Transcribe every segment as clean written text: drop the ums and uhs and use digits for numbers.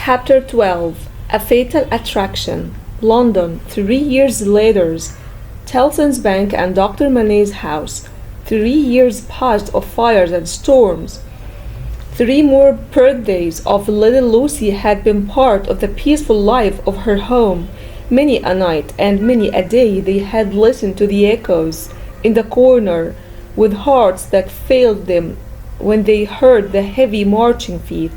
Chapter 12. A Fatal Attraction. London, 3 years later. Tellson's Bank and Dr. Manet's house. 3 years passed of fires and storms. 3 more birthdays of little Lucy had been part of the peaceful life of her home. Many a night and many a day they had listened to the echoes in the corner, with hearts that failed them when they heard the heavy marching feet.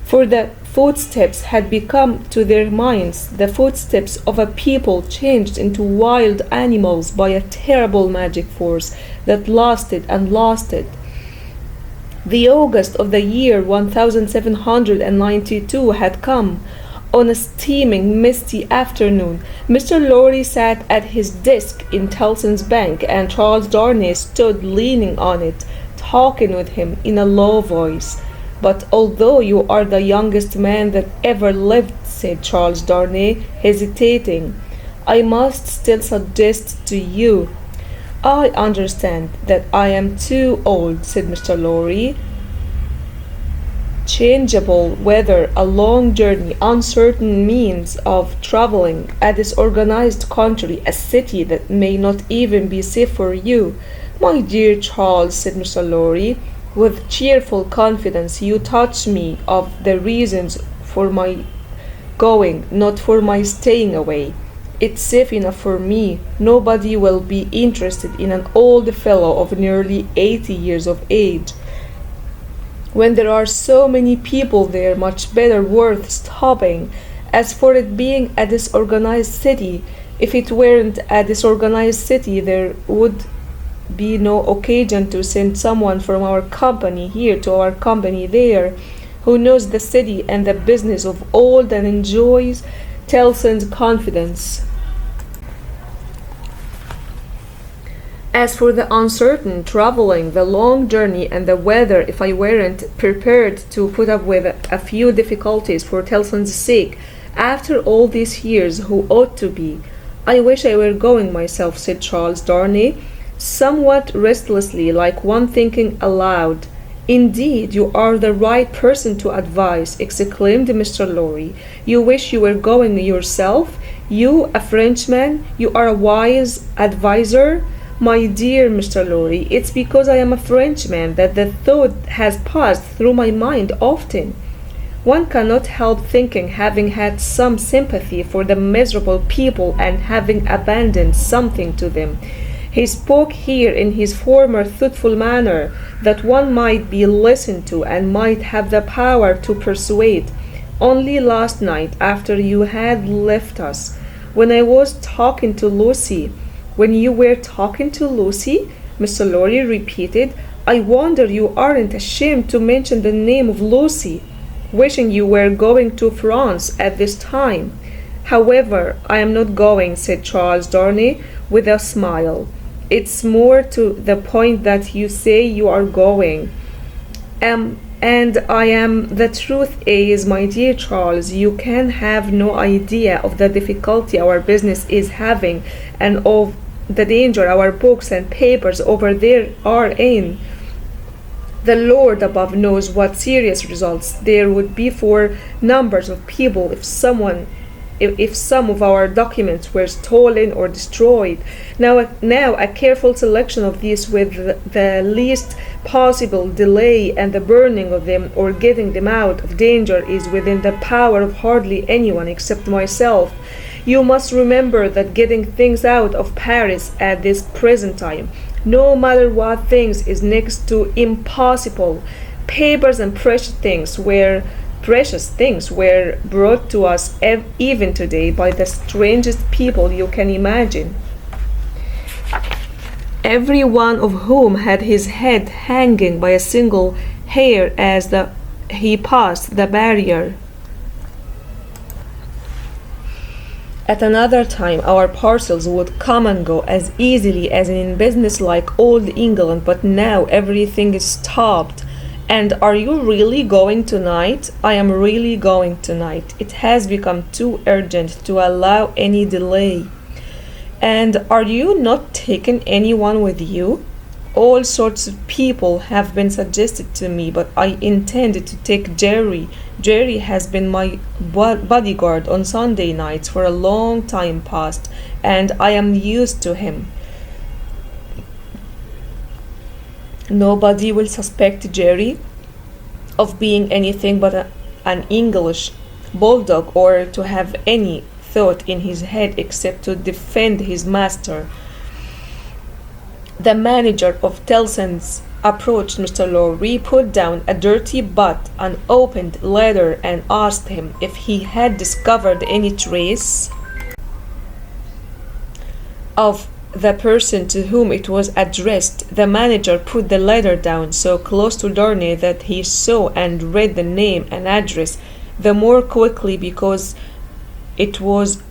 For the footsteps had become to their minds the footsteps of a people changed into wild animals by a terrible magic force that lasted and lasted. The August of the year 1792 had come. On a steaming, misty afternoon, Mr. Lorry sat at his desk in Tellson's Bank, and Charles Darnay stood leaning on it, talking with him in a low voice. "But although you are the youngest man that ever lived," said Charles Darnay, hesitating, "I must still suggest to you—" "I understand that I am too old," said Mr. Lorry. "Changeable weather, a long journey, uncertain means of traveling, a disorganized country, a city that may not even be safe for you." "My dear Charles," said Mr. Lorry, with cheerful confidence, "you touch me of the reasons for my going, not for my staying away. It's safe enough for me. Nobody will be interested in an old fellow of nearly 80 years of age, when there are so many people there much better worth stopping. As for it being a disorganized city, if it weren't a disorganized city, there would be no occasion to send someone from our company here to our company there, who knows the city and the business of old and enjoys Tellson's confidence. As for the uncertain traveling, the long journey, and the weather, if I weren't prepared to put up with a few difficulties for Tellson's sake, after all these years, who ought to be? I wish I were going myself," said Charles Darnay, somewhat restlessly, like one thinking aloud. "Indeed, you are the right person to advise," exclaimed Mr. Lorry. "You wish you were going yourself? You, a Frenchman? You are a wise adviser?" "My dear Mr. Lorry, it's because I am a Frenchman that the thought has passed through my mind often. One cannot help thinking, having had some sympathy for the miserable people and having abandoned something to them." He spoke here in his former thoughtful manner, that one might be listened to and might have the power to persuade. "Only last night, after you had left us, when I was talking to Lucy—" "When you were talking to Lucy?" Mr. Lorry repeated. "I wonder you aren't ashamed to mention the name of Lucy. Wishing you were going to France at this time." "However, I am not going," said Charles Darnay with a smile. "It's more to the point that you say you are going." And I am. The truth is, my dear Charles, you can have no idea of the difficulty our business is having, and of the danger our books and papers over there are in. The Lord above knows what serious results there would be for numbers of people if some of our documents were stolen or destroyed. Now a careful selection of these with the least possible delay and the burning of them or getting them out of danger is within the power of hardly anyone except myself. You must remember that getting things out of Paris at this present time, no matter what things, is next to impossible. Papers and precious things were brought to us even today by the strangest people you can imagine, every one of whom had his head hanging by a single hair as he passed the barrier. At another time our parcels would come and go as easily as in business like old England, but now everything is stopped. "And are you really going tonight?" "I am really going tonight. It has become too urgent to allow any delay." "And are you not taking anyone with you?" All sorts of people have been suggested to me, but I intended to take Jerry. Jerry has been my bodyguard on Sunday nights for a long time past, and I am used to him. Nobody will suspect Jerry of being anything but an English bulldog, or to have any thought in his head except to defend his master. The manager of Tellson's approached Mr. Lorry, put down a dirty but unopened letter, and asked him if he had discovered any trace of the person to whom it was addressed. The manager put the letter down so close to Darnay that he saw and read the name and address the more quickly because it was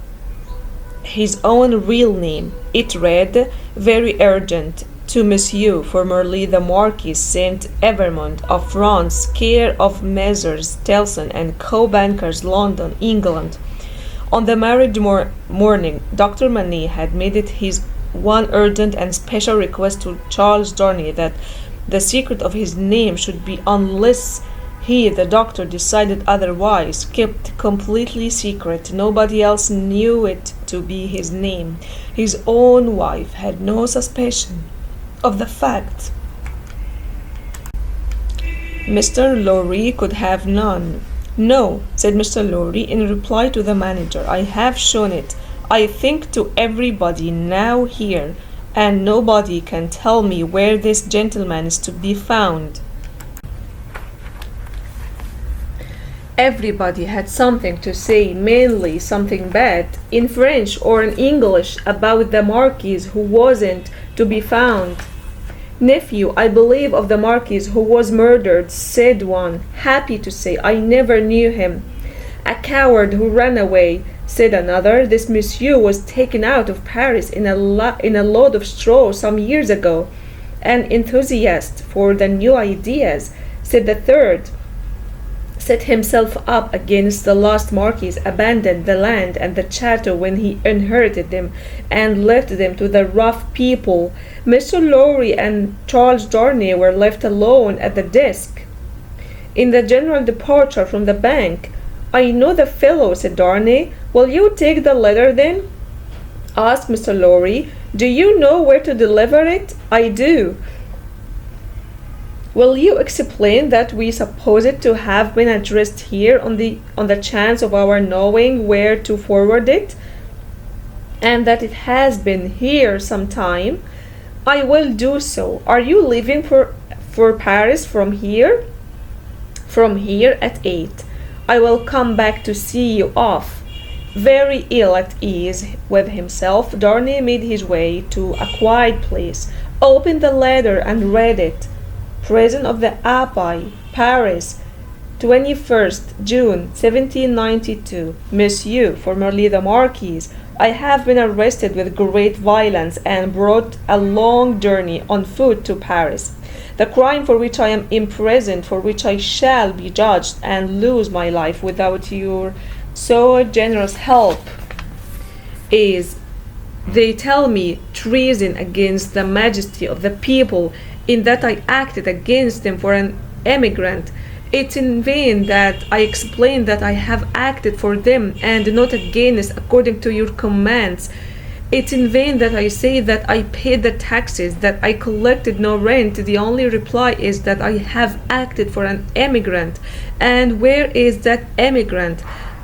his own real name. It read, "Very urgent, to Monsieur, formerly the Marquis Saint Evremond of France, care of Messrs. Tellson and Co. Bankers, London, England." On the marriage morning, Dr. Manny had made it his one urgent and special request to Charles Darnay that the secret of his name should be, unless he, the doctor, decided otherwise, kept completely secret. Nobody else knew it to be his name. His own wife had no suspicion of the fact. Mr. Lorry could have none. "No," said Mr. Lorry in reply to the manager. "I have shown it, I think, to everybody now here, and nobody can tell me where this gentleman is to be found." Everybody had something to say, mainly something bad, in French or in English, about the Marquis who wasn't to be found. "Nephew, I believe, of the Marquis who was murdered," said one. "Happy to say I never knew him." "A coward who ran away," said another. "This monsieur was taken out of Paris in a load of straw some years ago." "An enthusiast for the new ideas," said the third. "Set himself up against the last Marquis, abandoned the land and the chateau when he inherited them, and left them to the rough people. Mr. Lorry and Charles Darnay were left alone at the desk in the general departure from the bank." "I know the fellow," said Darnay. "Will you take the letter then?" asked Mr. Lorry. "Do you know where to deliver it?" "I do." "Will you explain that we suppose it to have been addressed here on the chance of our knowing where to forward it, and that it has been here some time?" "I will do so. Are you leaving for Paris from here?" "From here at 8. I will come back to see you off." Very ill at ease with himself, Darnay made his way to a quiet place, opened the letter, and read it. "Prison of the Abbaye, Paris, 21st June 1792. Monsieur, formerly the Marquis, I have been arrested with great violence and brought a long journey on foot to Paris. The crime for which I am imprisoned, for which I shall be judged and lose my life without your so generous help, is, they tell me, treason against the majesty of the people, in that I acted against them for an emigrant. It's in vain that I explain that I have acted for them and not against according to your commands. It's in vain that I say that I paid the taxes, that I collected no rent. The only reply is that I have acted for an emigrant. And where is that emigrant?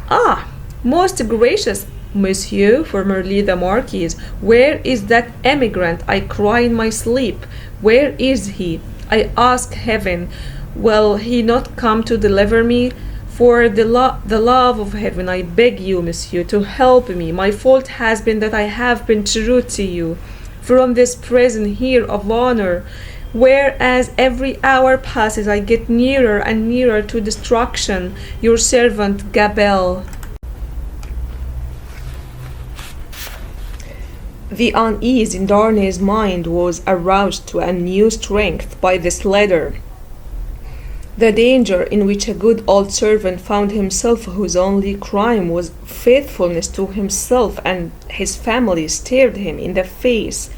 Ah, most gracious Monsieur, formerly the Marquis, where is that emigrant? I cry in my sleep. Where is he? I ask heaven, will he not come to deliver me? For the love of heaven, I beg you, Monsieur, to help me. My fault has been that I have been true to you. From this prison here of honor, whereas every hour passes, I get nearer and nearer to destruction. Your servant, Gabelle. The unease in Darnay's mind was aroused to a new strength by this letter. The danger in which a good old servant found himself, whose only crime was faithfulness to himself and his family, stared him in the face.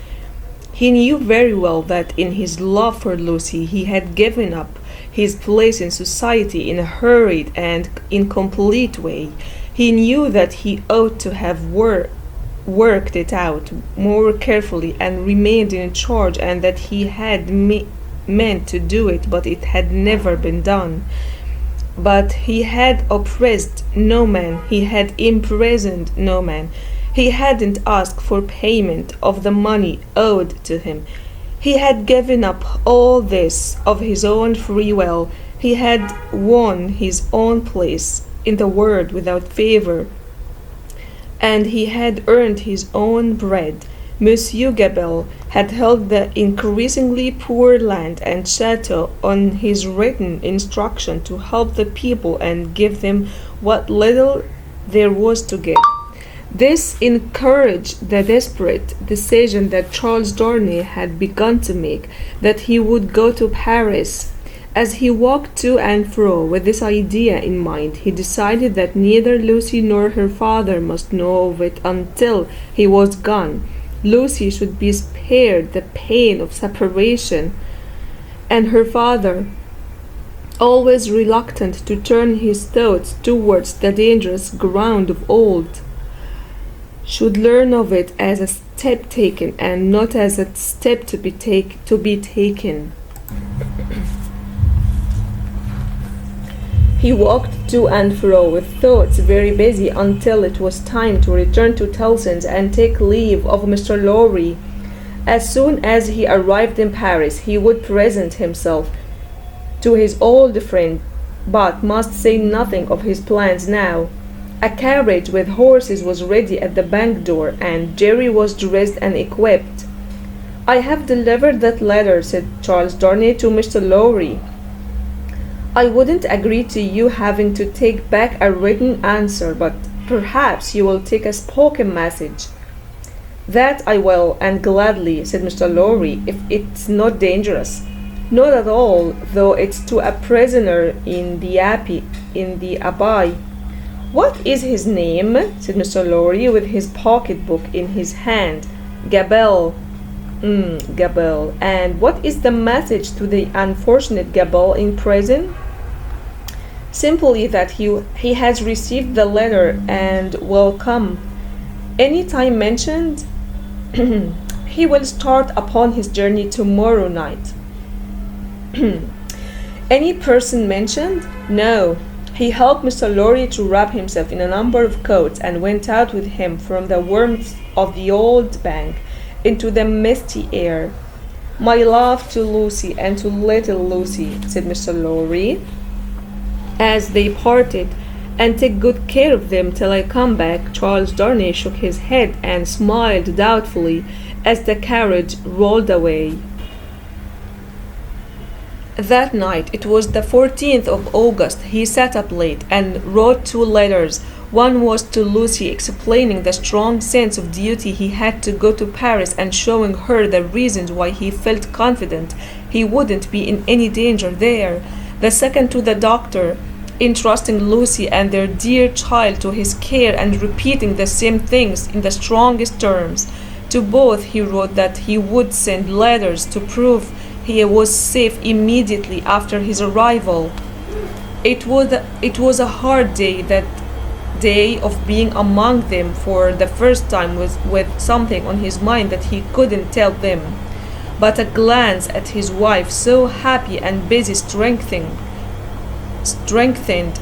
He knew very well that in his love for Lucy he had given up his place in society in a hurried and incomplete way. He knew that he ought to have worked it out more carefully and remained in charge, and that he had meant to do it, but it had never been done. But he had oppressed no man, he had imprisoned no man. He hadn't asked for payment of the money owed to him. He had given up all this of his own free will. He had won his own place in the world without favor, and he had earned his own bread. Monsieur Gabelle had held the increasingly poor land and chateau on his written instruction to help the people and give them what little there was to give. This encouraged the desperate decision that Charles Darnay had begun to make, that he would go to Paris. As he walked to and fro with this idea in mind, he decided that neither Lucy nor her father must know of it until he was gone. Lucy should be spared the pain of separation, and her father, always reluctant to turn his thoughts towards the dangerous ground of old, should learn of it as a step taken and not as a step to be taken. He walked to and fro with thoughts very busy until it was time to return to Tellson's and take leave of Mr. Lorry. As soon as he arrived in Paris, he would present himself to his old friend, but must say nothing of his plans now. A carriage with horses was ready at the bank door, and Jerry was dressed and equipped. "I have delivered that letter," said Charles Darnay to Mr. Lorry. "I wouldn't agree to you having to take back a written answer, but perhaps you will take a spoken message." "That I will, and gladly," said Mr. Lorry, "if it's not dangerous." "Not at all, though it's to a prisoner in the Abbey." "What is his name?" said Mr. Lorry, with his pocket-book in his hand. "Gabelle." Gabelle. "And what is the message to the unfortunate Gabelle in prison?" "Simply that he has received the letter and will come. Any time mentioned?" "He will start upon his journey tomorrow night." "Any person mentioned?" "No." He helped Mr. Lorry to wrap himself in a number of coats and went out with him from the warmth of the old bank into the misty air. "My love to Lucy and to little Lucy," said Mr. Lorry, as they parted, "and take good care of them till I come back." Charles Darnay shook his head and smiled doubtfully as the carriage rolled away. That night, it was the 14th of August, he sat up late and wrote 2 letters. One was to Lucy, explaining the strong sense of duty he had to go to Paris and showing her the reasons why he felt confident he wouldn't be in any danger there. The second to the doctor, entrusting Lucy and their dear child to his care and repeating the same things in the strongest terms. To both he wrote that he would send letters to prove he was safe immediately after his arrival. It was a hard day, that day of being among them for the first time with something on his mind that he couldn't tell them. But a glance at his wife, so happy and busy, strengthened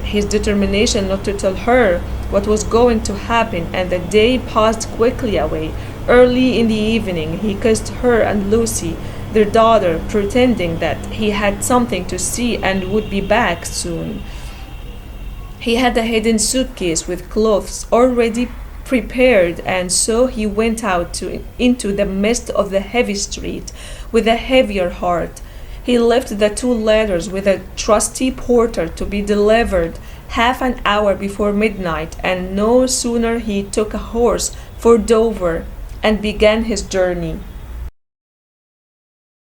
his determination not to tell her what was going to happen, and the day passed quickly away. Early in the evening he kissed her and Lucy, their daughter, pretending that he had something to see and would be back soon. He had a hidden suitcase with clothes already prepared, and so he went out into the midst of the heavy street with a heavier heart. He left the 2 letters with a trusty porter to be delivered half an hour before midnight, and no sooner he took a horse for Dover and began his journey